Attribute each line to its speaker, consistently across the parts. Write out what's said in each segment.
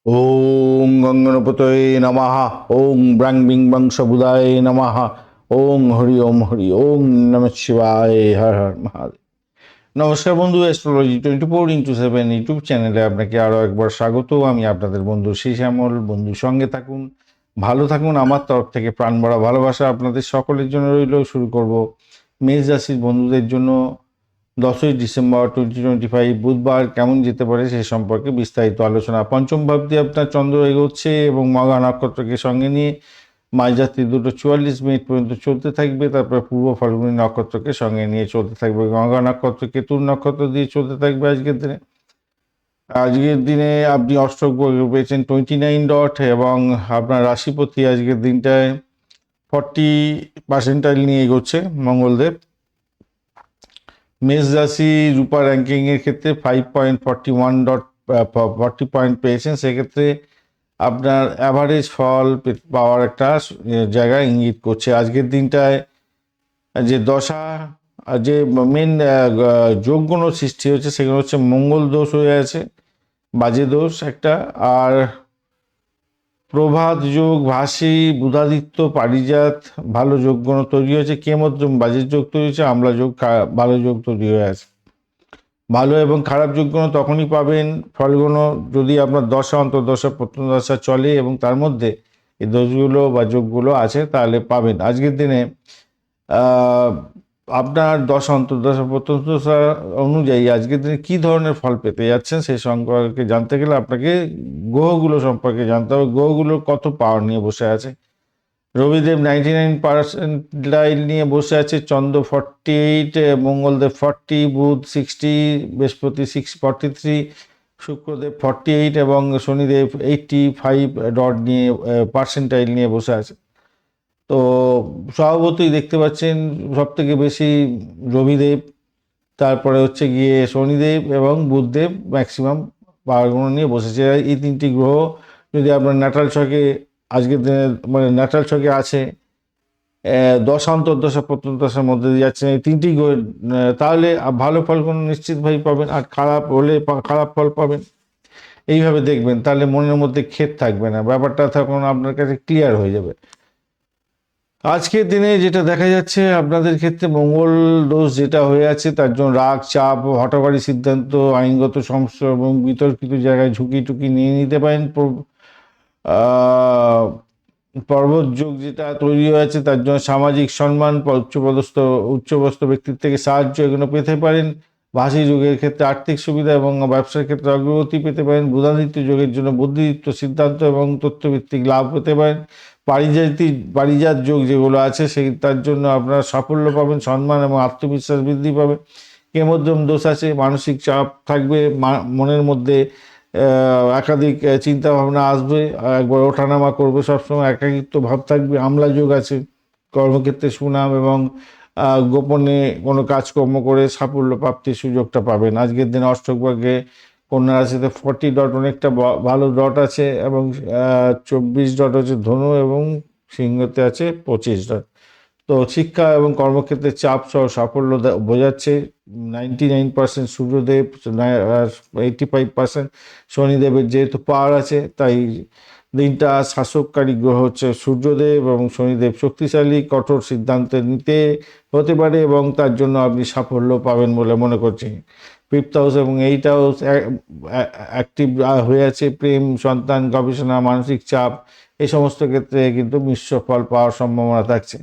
Speaker 1: ওং গঙ্গণপতয়ে নমঃ। ওং ব্রাং বিং বং সবুদায় নমঃ। ওং হরি ওং নমঃ শিবায়। হর হর মহাদেব। নমস্কার বন্ধু, অ্যাস্ট্রোলজি 24x7 ইউটিউব চ্যানেলে আপনাকে আরও একবার স্বাগত। আমি আপনাদের বন্ধু শ্রী শ্যামল। বন্ধুর সঙ্গে থাকুন, ভালো থাকুন। আমার তরফ থেকে প্রাণ ভরা ভালোবাসা আপনাদের সকলের জন্য রইল। শুরু করব মেষ রাশির বন্ধুদের জন্য 10ই ডিসেম্বর 2025 বুধবার কেমন যেতে পারে সে সম্পর্কে বিস্তারিত আলোচনা। পঞ্চম ভাব দিয়ে আপনার চন্দ্র এগোচ্ছে এবং মঘা নক্ষত্রকে সঙ্গে নিয়ে মাঝরাত্রি 2:44 পর্যন্ত চলতে থাকবে। তারপর পূর্ব ফাল্গুনী নক্ষত্রকে সঙ্গে নিয়ে চলতে থাকবে। মঘা নক্ষত্র কেতুর নক্ষত্র দিয়ে চলতে থাকবে আজকের দিনে আপনি অষ্টক পেয়েছেন 29 ডট এবং আপনার রাশিপতি আজকের দিনটায় 40% নিয়ে এগোচ্ছে মঙ্গলদেব। মেষ রাশি রূপা র্যাঙ্কিংয়ের ক্ষেত্রে 5.41 পয়েন্ট পেয়েছেন। সেক্ষেত্রে আপনার অ্যাভারেজ ফল পাওয়ার একটা জায়গা ইঙ্গিত করছে। আজকের দিনটায় যে দশা যে মেন যোগগুলো সৃষ্টি হচ্ছে সেগুলো হচ্ছে মঙ্গল দোষ হয়ে আছে, বাজে দোষ একটা, আর প্রভাত যোগ, ভাসী, বুধাদিত্য, পারিজাত ভালো যোগগুণ তৈরি হয়েছে। কেমদ্রম বাজে যোগ তৈরি হয়েছে, আমলা যোগ ভালো যোগ তৈরি হয়ে আছে। ভালো এবং খারাপ যোগগুলো তখনই পাবেন ফলগুলো যদি আপনার দশা অন্তর্দশা প্রত্যন্তদশা চলে এবং তার মধ্যে এই দোষগুলো বা যোগগুলো আছে তাহলে পাবেন। আজকের দিনে আপনার দশা অন্তর্দশা প্রত্যন্তদশা অনুযায়ী আজকের দিনে কী ধরনের ফল পেতে যাচ্ছেন সেই সম্পর্কে জানতে গেলে আপনাকে গ্রহগুলো সম্পর্কে জানতে হবে। গ্রহগুলোর কত পাওয়ার নিয়ে বসে আছে। রবিদেব 99% নিয়ে বসে আছে, চন্দ্র 48, মঙ্গলদেব 40, বুধ 60, বৃহস্পতি 643, শুক্রদেব 48 এবং শনিদেব 85 ডট নিয়ে পার্সেন্টাইল নিয়ে বসে আছে। তো স্বভাবতই দেখতে পাচ্ছেন সব থেকে বেশি রবিদেব, তারপরে হচ্ছে গিয়ে শনিদেব এবং বুধদেব ম্যাক্সিমাম পাওয়ারগুলো নিয়ে বসেছে। এই তিনটি গ্রহ যদি আপনার ন্যাটাল ছকে আজকের দিনে মানে ন্যাটাল ছকে আছে, দশা অন্তর্দশা প্রত্যন্তদশার মধ্যে দিয়ে যাচ্ছেন এই তিনটি তাহলে ভালো ফল কোনো নিশ্চিতভাবেই পাবেন, আর খারাপ হলে খারাপ ফল পাবেন। এইভাবে দেখবেন, তাহলে মনের মধ্যে খেদ থাকবে না, ব্যাপারটা তখন আপনার কাছে ক্লিয়ার হয়ে যাবে। আজকের দিনে যেটা দেখা যাচ্ছে আপনাদের ক্ষেত্রে মঙ্গল দোষ যেটা হয়ে আছে তার জন্য রাগ, চাপ, হঠকারী সিদ্ধান্ত, আইনগত সমস্যা এবং বিতর্কিত জায়গায় ঝুঁকি টুকি নিয়ে নিতে পারেন। পর্বত যোগ যেটা তৈরি হয়েছে তার জন্য সামাজিক সম্মান, উচ্চপদস্থ ব্যক্তির থেকে সাহায্য এগুলো পেতে পারেন। ভাষী যুগের ক্ষেত্রে আর্থিক সুবিধা এবং ব্যবসার ক্ষেত্রে অগ্রগতি পেতে পারেন। বুধাদিত্য যোগের জন্য বুদ্ধিদীপ্ত সিদ্ধান্ত এবং তথ্যভিত্তিক লাভ পেতে পারেন। পারিজাত যোগ যেগুলো আছে সেই তার জন্য আপনারা সাফল্য পাবেন, সম্মান এবং আত্মবিশ্বাস বৃদ্ধি পাবে। কেমদ্রম দোষ আছে, মানসিক চাপ থাকবে, মনের মধ্যে একাধিক চিন্তা ভাবনা আসবে, একবার ওঠানামা করবে, সবসময় একাকিত্ব ভাব থাকবে। আমলা যোগ আছে, কর্মক্ষেত্রে সুনাম এবং গোপনে কোনো কাজকর্ম করে সাফল্য প্রাপ্তির সুযোগটা পাবেন। আজকের দিনে অষ্টক ভাগ্যে কন্যা রাশিতে 40 ডট অনেকটা ভালো ডট আছে এবং 24 ডট হচ্ছে ধনু এবং সিংহতে আছে 25 ডট। তো শিক্ষা এবং কর্মক্ষেত্রে চাপ সহ সাফল্য বোঝাচ্ছে। 99% সূর্যদেব, 85% শনিদেবের যেহেতু পাওয়ার আছে তাই দিনটা শাসককারী গ্রহ হচ্ছে সূর্যদেব এবং শনিদেব শক্তিশালী, কঠোর সিদ্ধান্ত নিতে হতে পারে এবং তার জন্য আপনি সাফল্য পাবেন বলে মনে করছি। 5th হাউস এবং 8th হাউস অ্যাক্টিভ হয়ে আছে। প্রেম, সন্তান, গবেষণা, মানসিক চাপ এই সমস্ত ক্ষেত্রে কিন্তু মিশ্র ফল পাওয়ার সম্ভাবনা থাকছে।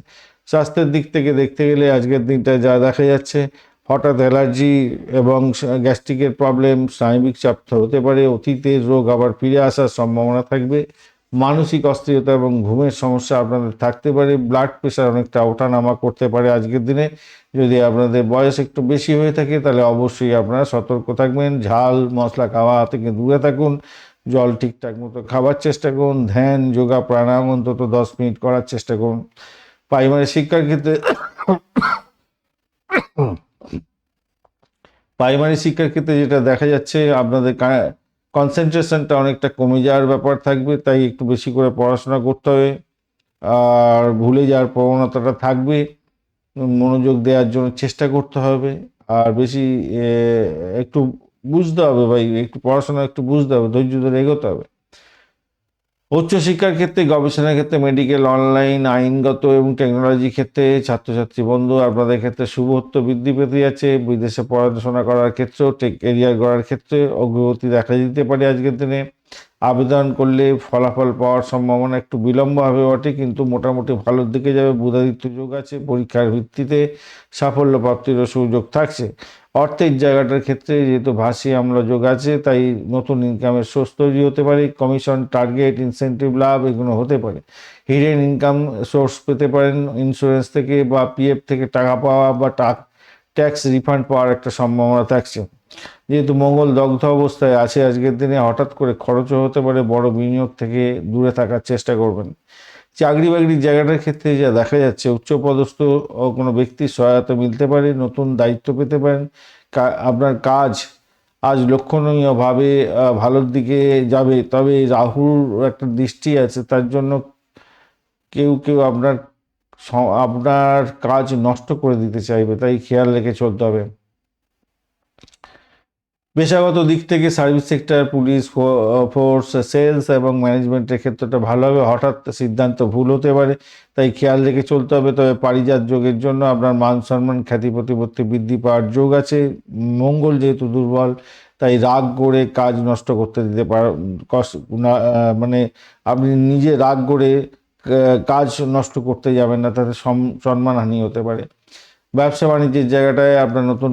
Speaker 1: স্বাস্থ্যের দিক থেকে দেখতে গেলে আজকের দিনটা যা দেখা যাচ্ছে, হঠাৎ অ্যালার্জি এবং গ্যাস্ট্রিকের প্রবলেম, স্নায়বিক চাপ হতে পারে, অতীতের রোগ আবার ফিরে আসার সম্ভাবনা থাকবে। মানসিক অস্থিরতা এবং ঘুমের সমস্যা আপনাদের থাকতে পারে। ব্লাড প্রেশার অনেকটা ওঠানামা করতে পারে আজকের দিনে। যদি আপনাদের বয়স একটু বেশি হয়ে থাকে তাহলে অবশ্যই আপনারা সতর্ক থাকবেন। ঝাল মশলা খাওয়া থেকে দূরে থাকুন, জল ঠিকঠাক মতো খাবার চেষ্টা করুন, ধ্যান, যোগা, প্রাণায়াম অন্তত 10 মিনিট করার চেষ্টা করুন। প্রাইমারি শিক্ষার ক্ষেত্রে যেটা দেখা যাচ্ছে আপনাদের কনসেন্ট্রেশনটা অনেকটা কমে যাওয়ার ব্যাপার থাকবে, তাই একটু বেশি করে পড়াশোনা করতে হবে আর ভুলে যাওয়ার প্রবণতাটা থাকবে। মনোযোগ দেওয়ার জন্য চেষ্টা করতে হবে আর বেশি একটু বুঝতে হবে ভাই, একটু পড়াশোনা একটু বুঝতে হবে, ধৈর্য ধরে এগোতে হবে। উচ্চশিক্ষার ক্ষেত্রে, গবেষণার ক্ষেত্রে, মেডিকেল, অনলাইন, আইনগত এবং টেকনোলজি ক্ষেত্রে ছাত্রছাত্রী বন্ধু আপনাদের ক্ষেত্রে শুভত্ব বৃদ্ধি পেতে যাচ্ছে। বিদেশে পড়াশোনা করার ক্ষেত্রেও কেরিয়ার গড়ার ক্ষেত্রে অগ্রগতি দেখা দিতে পারে আজকের দিনে। আবেদন করলে ফলাফল পাওয়ার সম্ভাবনা একটু বিলম্ব হবে বটে, কিন্তু মোটামুটি ভালোর দিকে যাবে। বুধাদিত্য যোগ আছে, পরীক্ষার ভিত্তিতে সাফল্য প্রাপ্তিরও সুযোগ থাকছে। অর্থের জায়গাটার ক্ষেত্রে যেহেতু ভাসি আমলা যোগ আছে, তাই নতুন ইনকামের সোর্স তৈরি হতে পারে। কমিশন, টার্গেট, ইনসেন্টিভ লাভ এগুলো হতে পারে। হিডেন ইনকাম সোর্স পেতে পারেন, ইন্স্যুরেন্স থেকে বা পিএফ থেকে টাকা পাওয়া বা ট্যাক্স রিফান্ড পাওয়ার একটা সম্ভাবনা থাকছে। যেহেতু মঙ্গল দগ্ধ অবস্থায় আছে আজকের দিনে, হঠাৎ করে খরচও হতে পারে। বড় বিনিয়োগ থেকে দূরে থাকার চেষ্টা করবেন। চাকরি বাকরির জায়গাটার ক্ষেত্রে যা দেখা যাচ্ছে, উচ্চপদস্থ কোনো ব্যক্তির সহায়তা মিলতে পারে, নতুন দায়িত্ব পেতে পারেন। আপনার কাজ আজ লক্ষণীয়ভাবে ভালোর দিকে যাবে। তবে রাহুর একটা দৃষ্টি আছে, তার জন্য কেউ কেউ আপনার কাজ নষ্ট করে দিতে চাইবে, তাই খেয়াল রেখে চলতে হবে। পেশাগত দিক থেকে service sector, police force, sales এবং ম্যানেজমেন্টের ক্ষেত্রটা ভালো হবে। হঠাৎ সিদ্ধান্ত ভুল হতে পারে, তাই খেয়াল রেখে চলতে হবে। তবে পারিজাত যোগের জন্য আপনার মান সম্মান, খ্যাতি প্রতিপত্তি বৃদ্ধি পাওয়ার যোগ আছে। মঙ্গল যেহেতু দুর্বল, তাই রাগ করে কাজ নষ্ট করতে দিতে মানে আপনি নিজে রাগ করে কাজ নষ্ট করতে যাবেন না, তাতে সম্মানহানি হতে পারে। ব্যবসা বাণিজ্যের জায়গাটায় আপনার নতুন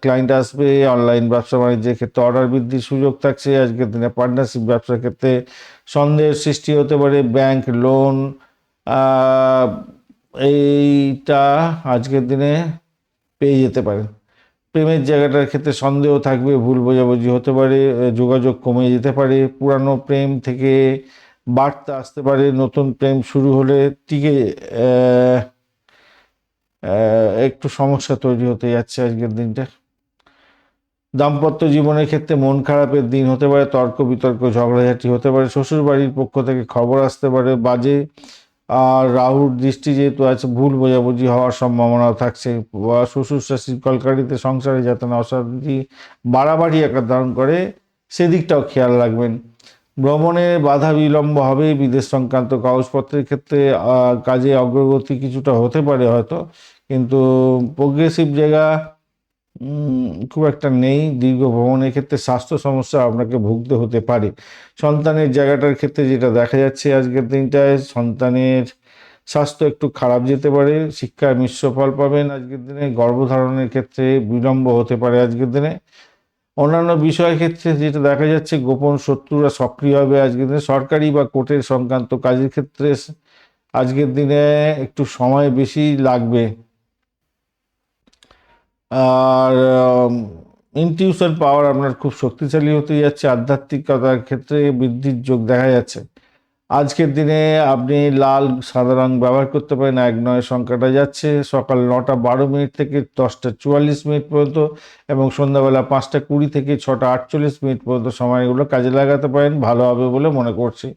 Speaker 1: ক্লায়েন্ট আসবে। অনলাইন ব্যবসা বাণিজ্যের ক্ষেত্রে অর্ডার বৃদ্ধির সুযোগ থাকছে। আজকের দিনে পার্টনারশিপ ব্যবসার ক্ষেত্রে সন্দেহের সৃষ্টি হতে পারে। ব্যাংক লোন এইটা আজকের দিনে পেয়ে যেতে পারেন। প্রেমের জায়গাটার ক্ষেত্রে সন্দেহ থাকবে, ভুল বোঝাবুঝি হতে পারে, যোগাযোগ কমে যেতে পারে। পুরানো প্রেম থেকে বার্তা আসতে পারে। নতুন প্রেম শুরু হলে টিকে একটু সমস্যা তৈরি হতে যাচ্ছে আজকের দিনটা। দাম্পত্য জীবনের ক্ষেত্রে মন খারাপের দিন হতে পারে। তর্ক বিতর্ক, ঝগড়াঝাটি হতে পারে। শ্বশুর বাড়ির পক্ষ থেকে খবর আসতে পারে বাজে। আর রাহুর দৃষ্টি যেহেতু আছে, ভুল বোঝাবুঝি হওয়ার সম্ভাবনা থাকছে। শ্বশুর শাশুড়ি কলকারিতে সংসারে যাতে না অশান্তি বাড়াবাড়ি আকার ধারণ করে, সেদিকটাও খেয়াল রাখবেন। ভ্রমণে বাধা বিলম্ব হবে। বিদেশ সংক্রান্ত কাগজপত্রের ক্ষেত্রে কাজে অগ্রগতি কিছুটা হতে পারে হয়তো, কিন্তু প্রোগ্রেসিভ জায়গা খুব একটা নেই। দীর্ঘ ভ্রমণের ক্ষেত্রে স্বাস্থ্য সমস্যা আপনাকে ভুগতে হতে পারে। সন্তানের জায়গাটার ক্ষেত্রে যেটা দেখা যাচ্ছে আজকের দিনটায়, সন্তানের স্বাস্থ্য একটু খারাপ যেতে পারে। শিক্ষায় মিশ্র ফল পাবেন আজকের দিনে। গর্ভধারণের ক্ষেত্রে বিলম্ব হতে পারে আজকের দিনে। অন্যান্য বিষয়ের ক্ষেত্রে যেটা দেখা যাচ্ছে, গোপন শত্রুরা সক্রিয় হবে আজকের দিনে। সরকারি বা কোর্টের সংক্রান্ত কাজের ক্ষেত্রে আজকের দিনে একটু সময় বেশি লাগবে। আর ইনটিউশন পাওয়ার আপনার খুব শক্তিশালী হতে যাচ্ছে। আধ্যাত্মিকতার ক্ষেত্রে বৃদ্ধির যোগ দেখা যাচ্ছে। আজকের দিনে আপনি লাল সাদা রং ব্যবহার করতে পারেন। 1-9 সংখ্যাটা যাচ্ছে। সকাল 9:12 থেকে 10:44 পর্যন্ত এবং সন্ধ্যাবেলা 5:20 থেকে 6:48 পর্যন্ত সময়গুলো কাজে লাগাতে পারেন, ভালো হবে বলে মনে করছি।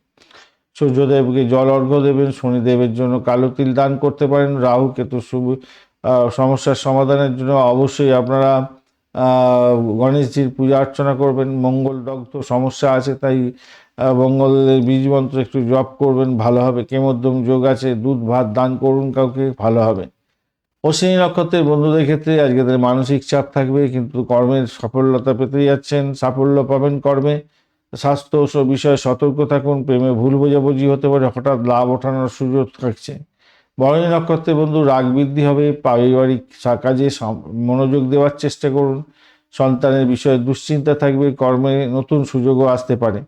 Speaker 1: সূর্যদেবকে জল অর্ঘ্য দেবেন। শনিদেবের জন্য কালো তিল দান করতে পারেন। রাহু কেতু সমস্যার সমাধানের জন্য অবশ্যই আপনারা গণেশজির পূজা অর্চনা করবেন। মঙ্গল দগ্ধ সমস্যা আছে, তাই মঙ্গলের বীজ মন্ত্র একটু জপ করবেন, ভালো হবে। কেমোদ্যম যোগ আছে, দুধ ভাত দান করুন কাউকে, ভালো হবে। অশ্বিনী নক্ষত্রের বন্ধুদের ক্ষেত্রে আজকে তাদের মানসিক চাপ থাকবে, কিন্তু কর্মের সফলতা পেতে যাচ্ছেন, সাফল্য পাবেন কর্মে। স্বাস্থ্য বিষয়ে সতর্ক থাকুন। প্রেমে ভুল বোঝাবুঝি হতে পারে, হঠাৎ লাভ ওঠানোর সুযোগ থাকছে। ভরণী নক্ষত্রের বন্ধু রাগ বৃদ্ধি হবে। পারিবারিক কাজে মনোযোগ দেওয়ার চেষ্টা করুন। সন্তানের বিষয়ে দুশ্চিন্তা থাকবে। কর্মে নতুন সুযোগও আসতে পারে।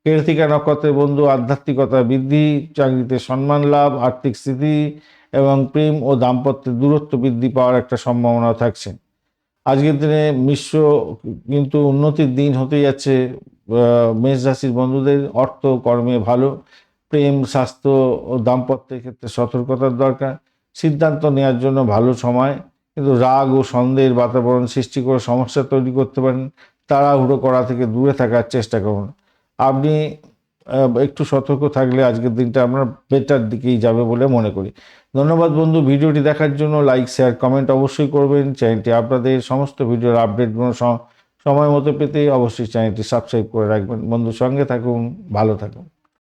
Speaker 1: কৃত্তিকা নক্ষত্রের বন্ধু আধ্যাত্মিকতা বৃদ্ধি, চাকরিতে সম্মান লাভ, আর্থিক স্থিতি এবং প্রেম ও দাম্পত্যের দূরত্ব বৃদ্ধি পাওয়ার একটা সম্ভাবনা থাকছে। আজকের দিনে মিশ্র কিন্তু উন্নতির দিন হতে যাচ্ছে মেষ রাশির বন্ধুদের। অর্থ কর্মে ভালো। প্রেম, স্বাস্থ্য ও দাম্পত্যের ক্ষেত্রে সতর্কতার দরকার। সিদ্ধান্ত নেওয়ার জন্য ভালো সময়, কিন্তু রাগ ও সন্দেহের বাতাবরণ সৃষ্টি করে সমস্যা তৈরি করতে পারেন। তাড়াহুড়ো করা থেকে দূরে থাকার চেষ্টা করুন। আপনি একটু সতর্ক থাকলে আজকের দিনটা আপনার বেটার দিকেই যাবে বলে মনে করি। ধন্যবাদ বন্ধু, ভিডিওটি দেখার জন্য। লাইক, শেয়ার, কমেন্ট অবশ্যই করবেন। চ্যানেলটি আপনাদের সমস্ত ভিডিওর আপডেটগুলো সময় মতো পেতে অবশ্যই চ্যানেলটি সাবস্ক্রাইব করে রাখবেন। বন্ধুর সঙ্গে থাকুন, ভালো থাকুন।